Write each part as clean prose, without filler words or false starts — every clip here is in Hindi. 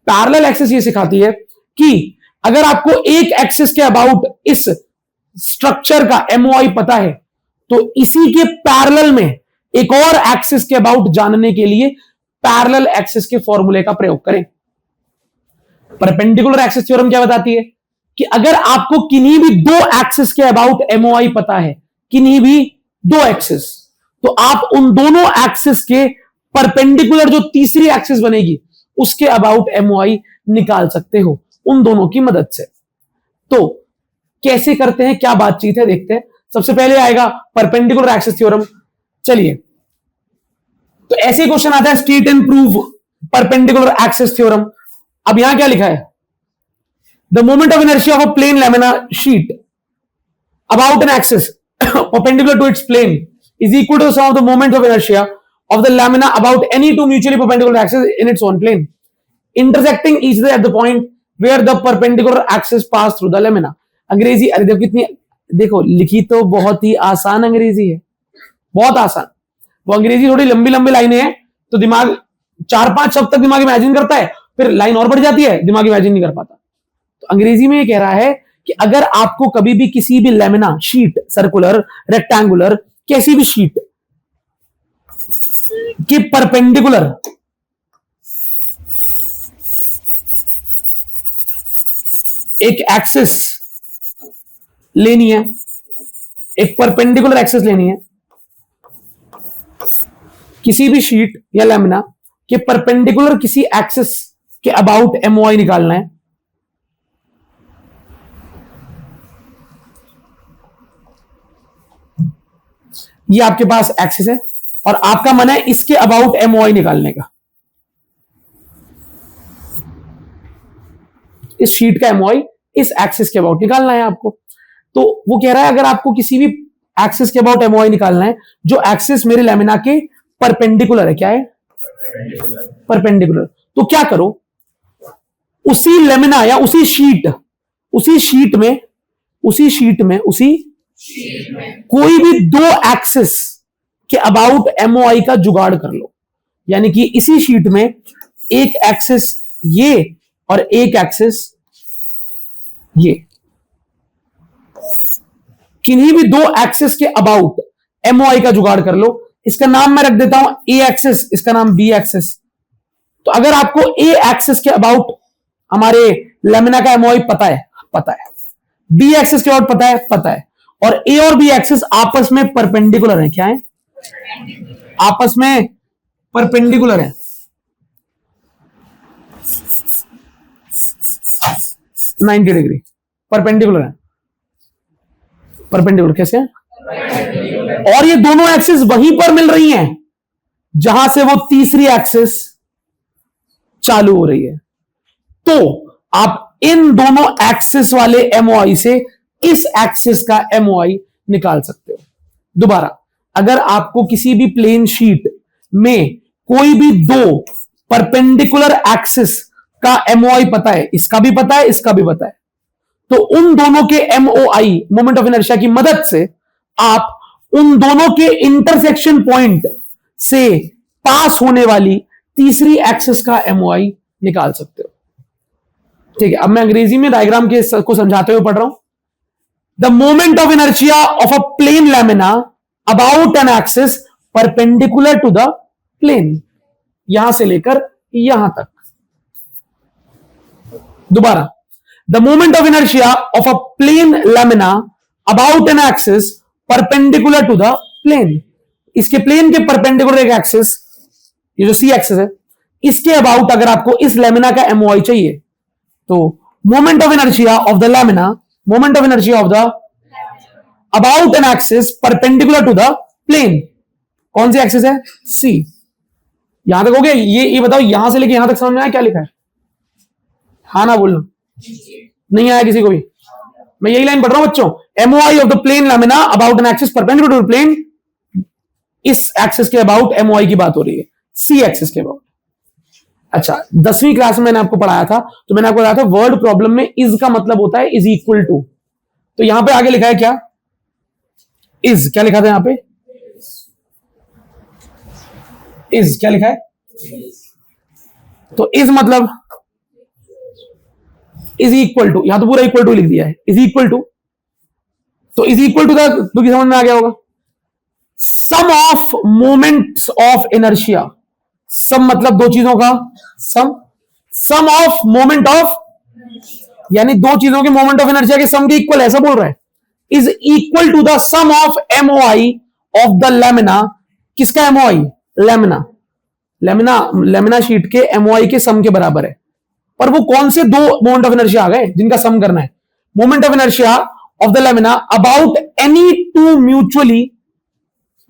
पैरेलल एक्सिस ये सिखाती है कि अगर आपको एक एक्सिस के अबाउट इस स्ट्रक्चर का एमओआई पता है तो इसी के पैरेलल में एक और एक्सिस के अबाउट जानने के लिए पैरेलल एक्सिस के फॉर्मूले का प्रयोग करें। परपेंडिकुलर एक्सिस थ्योरम क्या बताती है कि अगर आपको किन्हीं भी दो एक्सिस के अबाउट एमओआई पता है, किन्हीं भी दो एक्सिस, तो आप उन दोनों एक्सिस के परपेंडिकुलर जो तीसरी एक्सिस बनेगी उसके अबाउट एमओआई निकाल सकते हो उन दोनों की मदद से। तो कैसे करते हैं, क्या बातचीत है, देखते हैं। सबसे पहले आएगा परपेंडिकुलर एक्सिस थ्योरम। चलिए, तो ऐसे क्वेश्चन आता है state and prove perpendicular axis theorem. अब यहां क्या लिखा है, the moment of inertia of a plane lamina sheet about an axis perpendicular to its plane is equal to the sum of the moments of inertia of the lamina about any two mutually perpendicular axes in its own plane, intersecting each other at the point where the perpendicular axis pass through the lamina। अंग्रेजी, अरे देखो कितनी, देखो लिखी तो बहुत ही आसान अंग्रेजी है, बहुत आसान। वो अंग्रेजी थोड़ी लंबी लंबी लाइनें हैं तो दिमाग 4-5 शब्द तक दिमाग इमेजिन करता है, फिर लाइन और बढ़ जाती है, दिमाग इमेजिन नहीं कर पाता। तो अंग्रेजी में ये कह रहा है कि अगर आपको कभी भी किसी भी लेमिना शीट, सर्कुलर, रेक्टेंगुलर, कैसी भी शीट के परपेंडिकुलर एक एक्सिस लेनी है, एक परपेंडिकुलर एक्सिस लेनी है, किसी भी शीट या लेमिना के परपेंडिकुलर किसी एक्सिस के अबाउट एमओआई निकालना है, ये आपके पास एक्सिस है और आपका मन है इसके अबाउट एमओआई निकालने का, इस शीट का एमओआई इस एक्सिस के अबाउट निकालना है आपको। तो वो कह रहा है अगर आपको किसी भी एक्सिस के अबाउट एमओआई निकालना है जो एक्सिस मेरे लेमिना के परपेंडिकुलर है, क्या है, परपेंडिकुलर, तो क्या करो, उसी लेमिना या उसी शीट में कोई भी दो एक्सिस के अबाउट एमओआई का जुगाड़ कर लो। यानी कि इसी शीट में एक एक्सिस ये और एक एक्सिस ये, किन्हीं भी दो एक्सिस के अबाउट एमओआई का जुगाड़ कर लो। इसका नाम मैं रख देता हूं ए एक्सिस, इसका नाम बी एक्सिस। तो अगर आपको ए एक्सिस के अबाउट हमारे लेमिना का एमओआई पता है, बी एक्सिस के अबाउट पता है, और ए और बी एक्सिस आपस में परपेंडिकुलर है, क्या है, आपस में परपेंडिकुलर है, 90 डिग्री परपेंडिकुलर है। परपेंडिकुलर कैसे है, और ये दोनों एक्सिस वहीं पर मिल रही हैं जहां से वो तीसरी एक्सिस चालू हो रही है। तो आप इन दोनों एक्सिस वाले एमओआई से इस एक्सिस का एमओआई निकाल सकते हो। दोबारा, अगर आपको किसी भी प्लेन शीट में कोई भी दो परपेंडिकुलर एक्सिस का एमओआई पता है, इसका भी पता है, इसका भी पता है, तो उन दोनों के एमओआई, मोमेंट ऑफ इनर्शिया की मदद से आप उन दोनों के इंटरसेक्शन पॉइंट से पास होने वाली तीसरी एक्सिस का एमओआई निकाल सकते हो। ठीक है, अब मैं अंग्रेजी में डायग्राम के को समझाते हुए पढ़ रहा हूं। The moment of inertia of a plane lamina about an axis perpendicular to the plane, यहां से लेकर यहां तक। दोबारा, the moment of inertia of a plane lamina about an axis perpendicular to the plane, इसके प्लेन के परपेंडिकुलर एक एक्सिस, ये जो सी एक्सिस है, इसके अबाउट अगर आपको इस लेमिना का एमओआई चाहिए तो moment of inertia of the lamina, moment of inertia of the about an axis perpendicular to the plane, कौन सी एक्सिस है, सी। यहां तक हो गया, ये बताओ यहां से लेके यहां तक समझ में आया क्या लिखा है, हाँ ना बोलना, नहीं आया किसी को भी, मैं यही लाइन पढ़ रहा हूं बच्चों, MOI of the plane lamina about an axis perpendicular to plane, इस एक्सिस के अबाउट एमओआई की बात हो रही है, सी एक्सिस के अबाउट। अच्छा, 10वीं क्लास में मैंने आपको पढ़ाया था, तो मैंने आपको बताया था वर्ड प्रॉब्लम में इज का मतलब होता है इज इक्वल टू। तो यहां पे आगे लिखा है क्या, इज, क्या लिखा था यहां पे, इज क्या लिखा है? तो इज मतलब इज इक्वल टू, यहां तो पूरा इक्वल टू लिख दिया है, इज इक्वल टू, तो इज इक्वल टू तो समझ में आ गया होगा, सम ऑफ मोमेंट्स ऑफ इनर्शिया, सम मतलब दो चीजों का सम ऑफ मोमेंट ऑफ, यानी दो चीजों के मोमेंट ऑफ इनर्शिया के सम के इक्वल, ऐसा बोल रहा है, is equal to the sum of MOI of the lamina, किसका एमओआई? लेमिना शीट के एमओआई के सम के बराबर है। पर वो कौन से दो मोमेंट ऑफ इनर्शिया आ गए जिनका सम करना है? Moment of inertia of the lamina about any two mutually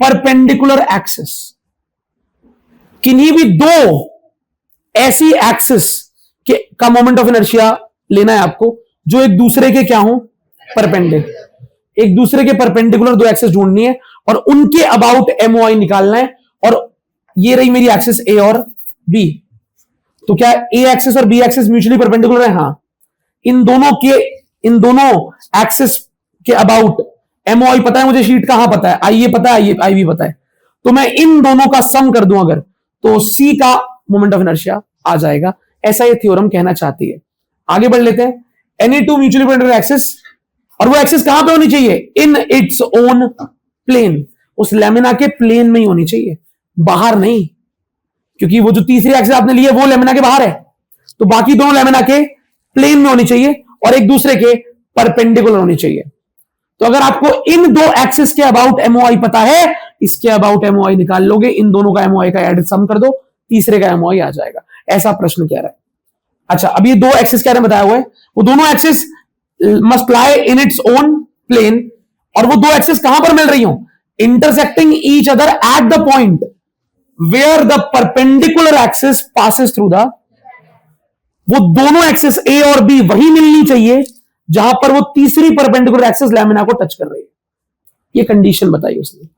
perpendicular axis, किन्हीं भी दो ऐसी एक्सिस के का मोमेंट ऑफ इनर्शिया लेना है आपको जो एक दूसरे के क्या हो? परपेंडिकुलर, एक दूसरे के परपेंडिकुलर दो एक्सिस ढूंढनी है और उनके अबाउट एमओआई निकालना है। और ये रही मेरी एक्सिस ए और बी, तो क्या ए एक्सिस और बी एक्सिस म्यूचुअली परपेंडिकुलर है? हाँ। इन दोनों एक्सिस के अबाउट एमओआई पता है मुझे, शीट कहां पता है, आई ए पता है, आई बी पता है, तो मैं इन दोनों का सम कर दूं अगर, तो सी का मोमेंट ऑफ इनर्शिया आ जाएगा। ऐसा ये थ्योरम कहना चाहती है। आगे बढ़ लेते हैं। Any two mutually perpendicular axis, और वो एक्सिस कहां पे होनी चाहिए? इन इट्स ओन प्लेन, उस लेमिना के प्लेन में ही होनी चाहिए, बाहर नहीं, क्योंकि वो जो तीसरी एक्सिस आपने ली है वो लेमिना के बाहर है, तो बाकी दोनों लेमिना के प्लेन में होनी चाहिए और एक दूसरे के परपेंडिकुलर होनी चाहिए। तो अगर आपको इन दो एक्सिस के अबाउट एमओआई पता है, इसके अबाउट एमओआई निकाल लोगे, इन दोनों का एमओआई का एड सम कर दो, तीसरे का एमओआई आ जाएगा। ऐसा प्रश्न कह रहा है। अच्छा, अब ये दो एक्सिस क्या बताया हुआ है, वो दोनों axis must lie in its own plane, और वो दो एक्सिस कहां पर मिल रही हो? Intersecting each other at the point where the perpendicular axis passes through the, वो दोनों एक्सिस ए और बी वही मिलनी चाहिए जहां पर वो तीसरी परपेंडिकुलर एक्सिस लैमिना को टच कर रही है। ये कंडीशन बताई उसने,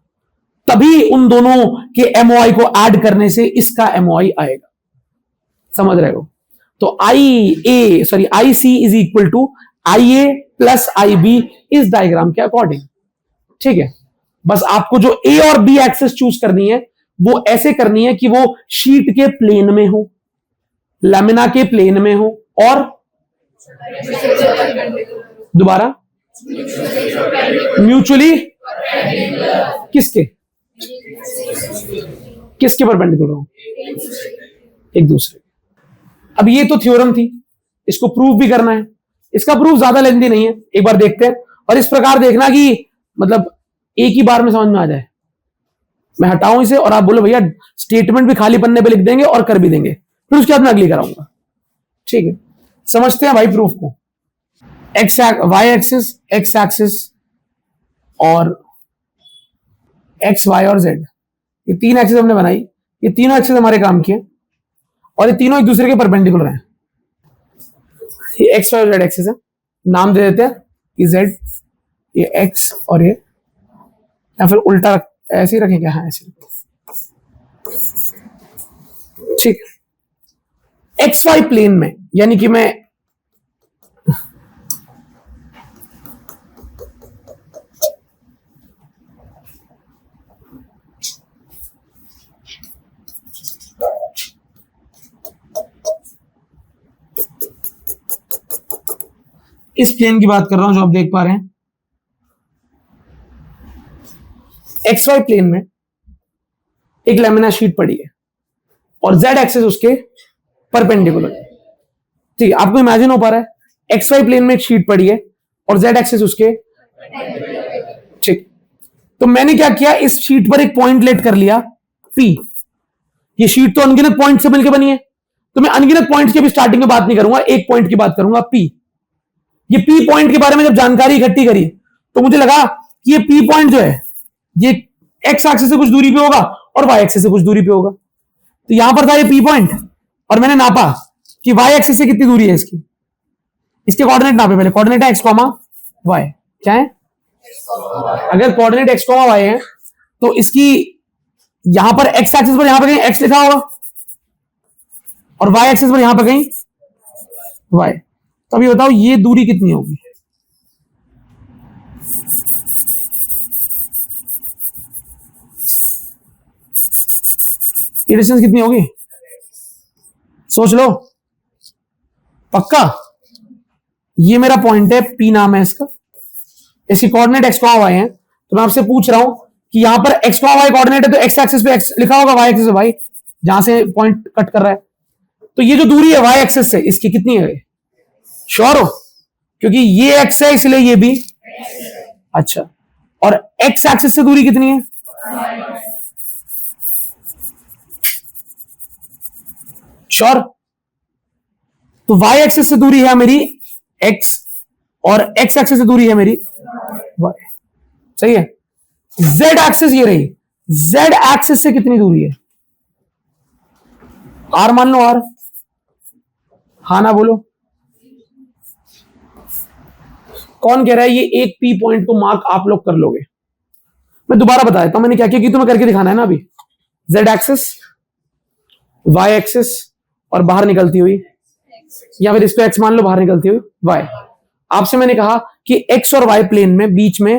तभी उन दोनों के एमओआई को ऐड करने से इसका एमओआई आएगा। समझ रहे हो? तो I C is equal to I A plus I B इस डायग्राम के अकॉर्डिंग। ठीक है, बस आपको जो ए और बी एक्सिस चूज करनी है वो ऐसे करनी है कि वो शीट के प्लेन में हो, लैमिना के प्लेन में हो, और दोबारा म्यूचुअली किसके परपेंडिकुलर हो? एक दूसरे। अब ये तो थ्योरम थी, इसको प्रूव भी करना है। इसका प्रूफ ज्यादा लेंथी नहीं है, एक बार देखते हैं। और इस प्रकार देखना कि मतलब एक ही बार में समझ में आ जाए। मैं हटाऊं इसे और आप बोलो भैया स्टेटमेंट भी खाली पन्ने पे लिख देंगे और कर भी देंगे, फिर उसके बाद मैं अगली कराऊंगा। ठीक है, समझते हैं भाई प्रूफ को। वाई एक्स एक्सिस और एक्स वाई और जेड, ये तीन एक्सिस हमने बनाई, ये तीनों एक्सिस हमारे काम की है और ये तीनों एक दूसरे के परपेंडिकुलर हैं। ये एक्स वाई और जेड एक्सिस है, नाम दे देते हैं, ये जेड, ये एक्स और ये, या फिर उल्टा ऐसे ही रखें क्या? हाँ, ऐसे। ठीक, एक्स वाई प्लेन में, यानी कि मैं इस प्लेन की बात कर रहा हूं जो आप देख पा रहे हैं। एक्स वाई प्लेन में एक लैमिना शीट पड़ी है और जेड एक्सिस उसके परपेंडिकुलर है। ठीक है, आपको इमेजिन हो पा रहा है, एक्स वाई प्लेन में एक शीट पड़ी है और जेड एक्सिस उसके। ठीक, तो मैंने क्या किया, इस शीट पर एक पॉइंट लेट कर लिया P। ये शीट तो अनगिनत पॉइंट से मिलकर बनी है, तो मैं अनगिनत पॉइंट की भी स्टार्टिंग में बात नहीं करूंगा, एक पॉइंट की बात करूंगा P। ये P पॉइंट के बारे में जब जानकारी इकट्ठी करी तो मुझे लगा कि ये P पॉइंट जो है ये एक्स एक्सिस से कुछ दूरी पे होगा और वाई एक्सिस से कुछ दूरी पे होगा। तो यहां पर था ये P पॉइंट और मैंने नापा कि वाई एक्सिस से कितनी दूरी है इसकी। इसके कोऑर्डिनेट नापे, पहले कोऑर्डिनेट है एक्स कॉमा वाई, क्या है? अगर कोऑर्डिनेट एक्स कॉमा वाई है तो इसकी यहां पर एक्स एक्सिस पर यहां पर कहीं एक्स लिखा होगा और वाई एक्सिस पर यहां पर कहीं वाई। तो अभी बताओ ये दूरी कितनी होगी? ये डिस्टेंस कितनी होगी? सोच लो, पक्का। ये मेरा पॉइंट है, पी नाम है इसका, इसकी कोऑर्डिनेट एक्स वाई है। तो मैं आपसे पूछ रहा हूं कि यहां पर एक्स वाई कोऑर्डिनेट है, तो एक्स एक्सिस पे एक्स लिखा होगा, वाई एक्सिस पे वाई, जहां से पॉइंट कट कर रहा है। तो ये जो दूरी है वाई एक्सिस से, इसकी कितनी है? श्योर हो? क्योंकि ये एक्स है इसलिए ये भी। अच्छा, और एक्स एक्सिस से दूरी कितनी है? श्योर? तो वाई एक्सिस से दूरी है मेरी एक्स, और एक्स एक्सिस से दूरी है मेरी वाई। सही है। जेड एक्सिस ये रही, जेड एक्सिस से कितनी दूरी है? आर मान लो, आर। हाँ ना बोलो। कौन कह रहा है ये एक पी पॉइंट को मार्क आप लोग कर लोगे? मैं दोबारा बता देता हूं मैंने क्या किया, कि तुम्हें करके दिखाना है ना अभी। जेड एक्सिस, वाई एक्सिस, और बाहर निकलती हुई, या फिर इसको एक्स मान लो, बाहर निकलती हुई वाई। आपसे मैंने कहा कि एक्स और वाई प्लेन में बीच में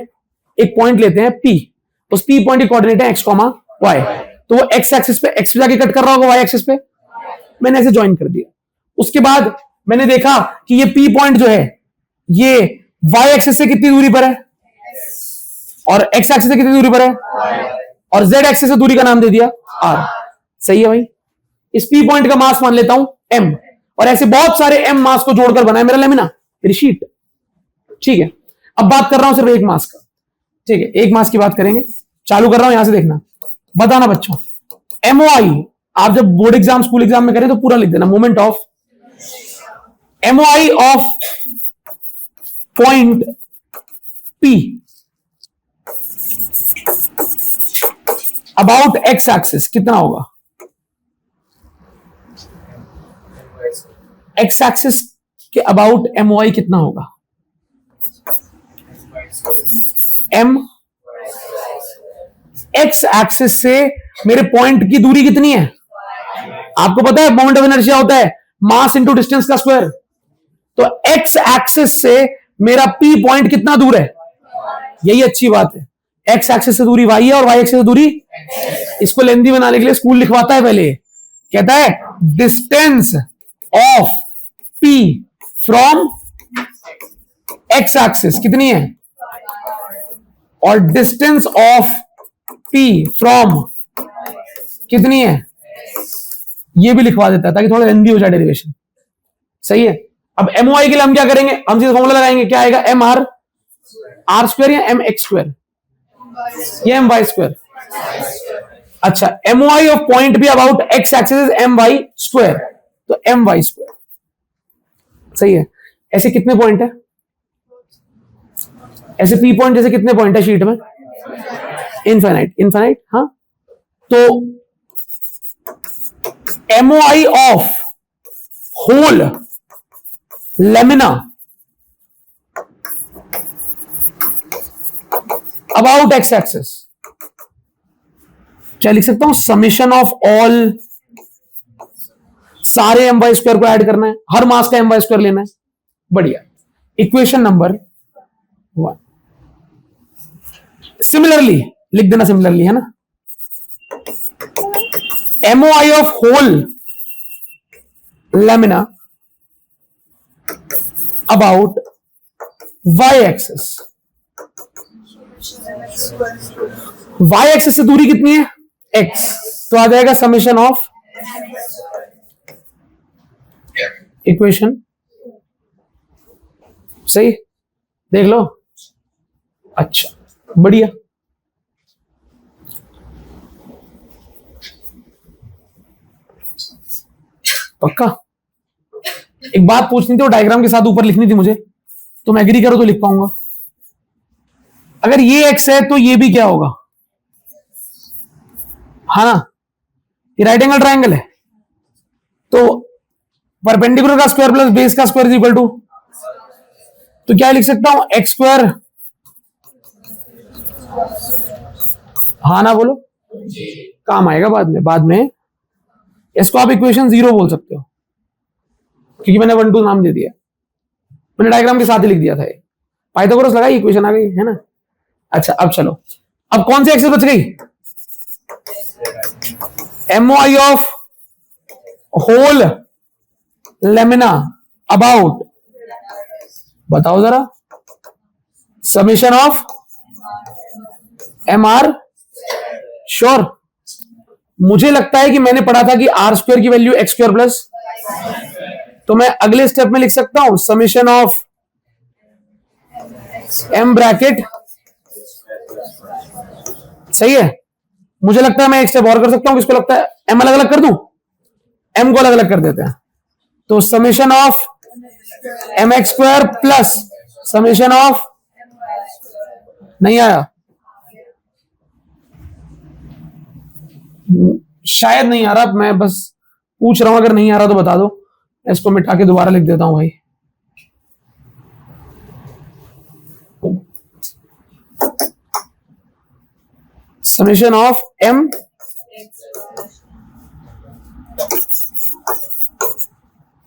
एक पॉइंट लेते हैं पी, उस पी पॉइंट की कोऑर्डिनेट है एक्स कॉमा वाई। तो वो एक्स एक्सिस पे एक्स जाके कट कर रहा होगा वाई एक्सिस पे, मैंने ऐसे ज्वाइन कर दिया। उसके बाद मैंने देखा कि ये पी पॉइंट जो है ये वाई एक्सिस से कितनी दूरी पर है, और एक्स एक्सिस से कितनी दूरी पर है, और जेड एक्सिस से दूरी का नाम दे दिया आर। सही है भाई। इस पी पॉइंट का मास मान लेता हूं एम, और ऐसे बहुत सारे एम मास को जोड़कर बना है मेरा लेमिना, मेरी शीट। ठीक है, अब बात कर रहा हूं सिर्फ एक मास का। ठीक है, एक मास की बात करेंगे। चालू कर रहा हूं, यहां से देखना, बताना बच्चों। एमओआई आप जब बोर्ड एग्जाम स्कूल एग्जाम में करें तो पूरा लिख देना, moment of MOI of point P about X axis कितना होगा? एक्स एक्सिस के अबाउट एमओआई कितना होगा? एम एक्स एक्सिस से मेरे पॉइंट की दूरी कितनी है? आपको पता है मोमेंट ऑफ इनर्शिया होता है मास इंटू डिस्टेंस का स्क्वायर। तो एक्स एक्सिस से मेरा पी पॉइंट कितना दूर है? यही अच्छी बात है, एक्स एक्सिस से दूरी वाई है और वाई एक्सिस से दूरी। इसको लेंथी बनाने के लिए स्कूल लिखवाता है पहले, कहता है distance of P from x axis कितनी है, और डिस्टेंस ऑफ पी फ्रॉम कितनी है, ये भी लिखवा देता है ताकि थोड़ा लेंथी हो जाए डेरिवेशन। सही है। अब एमओआई के लिए हम क्या करेंगे, हम सीधा फॉर्मूला लगाएंगे, क्या आएगा? एम आर आर स्क्वायर या एम एक्स स्क्वायर या एम वाई स्क्वायर? अच्छा, एमओआई ऑफ पॉइंट भी about X axis is M Y square, तो एम वाई स्क्वायर। सही है। ऐसे कितने पॉइंट है? ऐसे पी पॉइंट जैसे कितने पॉइंट है शीट में? Infinite, infinite. हाँ, तो MOI of whole lamina about X axis क्या लिख सकता हूं? समेशन ऑफ ऑल, सारे एम वाई स्क्वायर को ऐड करना है, हर मास का एम वाई स्क्वायर लेना है। बढ़िया। Equation number 1। सिमिलरली लिख देना, सिमिलरली है ना। MOI of whole lamina about Y axis, Y axis से दूरी कितनी है? एक्स, तो आ जाएगा समेशन ऑफ इक्वेशन। सही, देख लो। अच्छा, बढ़िया। पक्का। एक बात पूछनी थी, वो डायग्राम के साथ ऊपर लिखनी थी मुझे, तुम एग्री करो तो लिख पाऊंगा। अगर ये एक्स है तो ये भी क्या होगा? हाँ ना, ये राइट एंगल ट्राइंगल है, तो परपेंडिकुलर का स्क्वायर प्लस बेस का स्क्वायर इज इक्वल टू, तो क्या लिख सकता हूं? X square. हाँ ना बोलो, काम आएगा बाद में। बाद में इसको आप इक्वेशन 0 बोल सकते हो, क्योंकि मैंने 1 2 नाम दे दिया, मैंने डायग्राम के साथ ही लिख दिया था। पाइथागोरस लगाई, इक्वेशन आ गई, है ना। अच्छा, अब चलो, अब कौन सी एक्सिस बच गई? MOI of whole lamina about, बताओ जरा, समेशन ऑफ MR। श्योर? मुझे लगता है कि मैंने पढ़ा था कि R स्क्वायर की वैल्यू x स्क्वायर प्लस, तो मैं अगले स्टेप में लिख सकता हूं समेशन ऑफ M ब्रैकेट। सही है? मुझे लगता है मैं एक स्टेप और कर सकता हूं, किसको लगता है? M अलग अलग कर दूं, M को अलग अलग कर देते हैं, तो summation of MX square plus summation of, नहीं आया, शायद नहीं आ रहा, मैं बस पूछ रहा हूं, अगर नहीं आ रहा तो बता दो, इसको मिटा के दोबारा लिख देता हूं भाई। समेशन ऑफ M,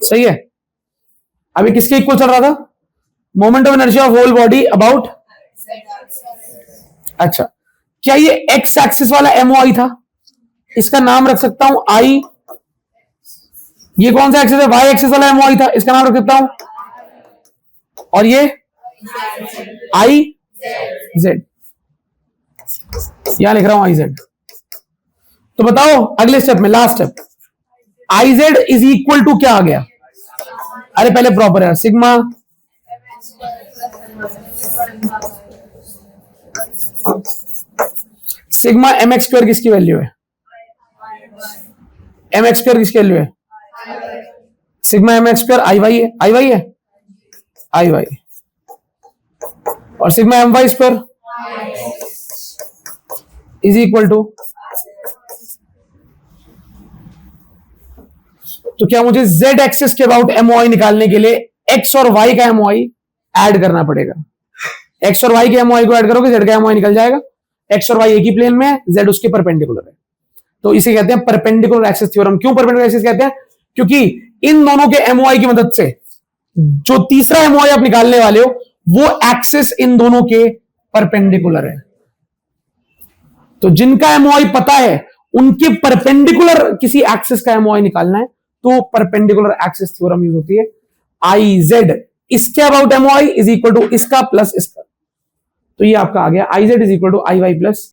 सही है? अभी किसके इक्वल चल रहा था? Moment of inertia of whole body about, अच्छा, क्या ये एक्स एक्सिस वाला MOI था? इसका नाम रख सकता हूं I। ये कौन सा एक्सिस है? वाई एक्सिस वाला MOI था, इसका नाम रख सकता हूं, और ये IZ, यहां लिख रहा हूं IZ। तो बताओ अगले स्टेप में, last step, IZ is equal to क्या आ गया? अरे पहले प्रॉपर है, सिग्मा सिग्मा MX स्क्वायर किसकी वैल्यू है? MX स्क्वायर किसकी वैल्यू है? सिग्मा MX स्क्वायर IY है, IY है, IY, और sigma MY square is equal to, तो क्या मुझे Z एक्सिस के अबाउट MOI निकालने के लिए X और Y का MOI ऐड करना पड़ेगा? X और Y के MOI को ऐड करोगे, Z का MOI निकल जाएगा। X और Y एक ही प्लेन में है, Z उसके परपेंडिकुलर है, तो इसे कहते हैं परपेंडिकुलर एक्सिस थ्योरम। क्यों परपेंडिकुलर एक्सिस कहते हैं? क्योंकि इन दोनों के MOI की मदद से जो तीसरा MOI आप निकालने वाले हो, वो एक्सिस इन दोनों के परपेंडिकुलर है। तो जिनका MOI पता है, उनके परपेंडिकुलर किसी एक्सिस का MOI निकालना है, तो परपेंडिकुलर एक्सिस थ्योरम यूज होती है। IZ इसके about MOI is equal to इसका प्लस इसका, तो ये आपका आ गया IZ is equal to IY plus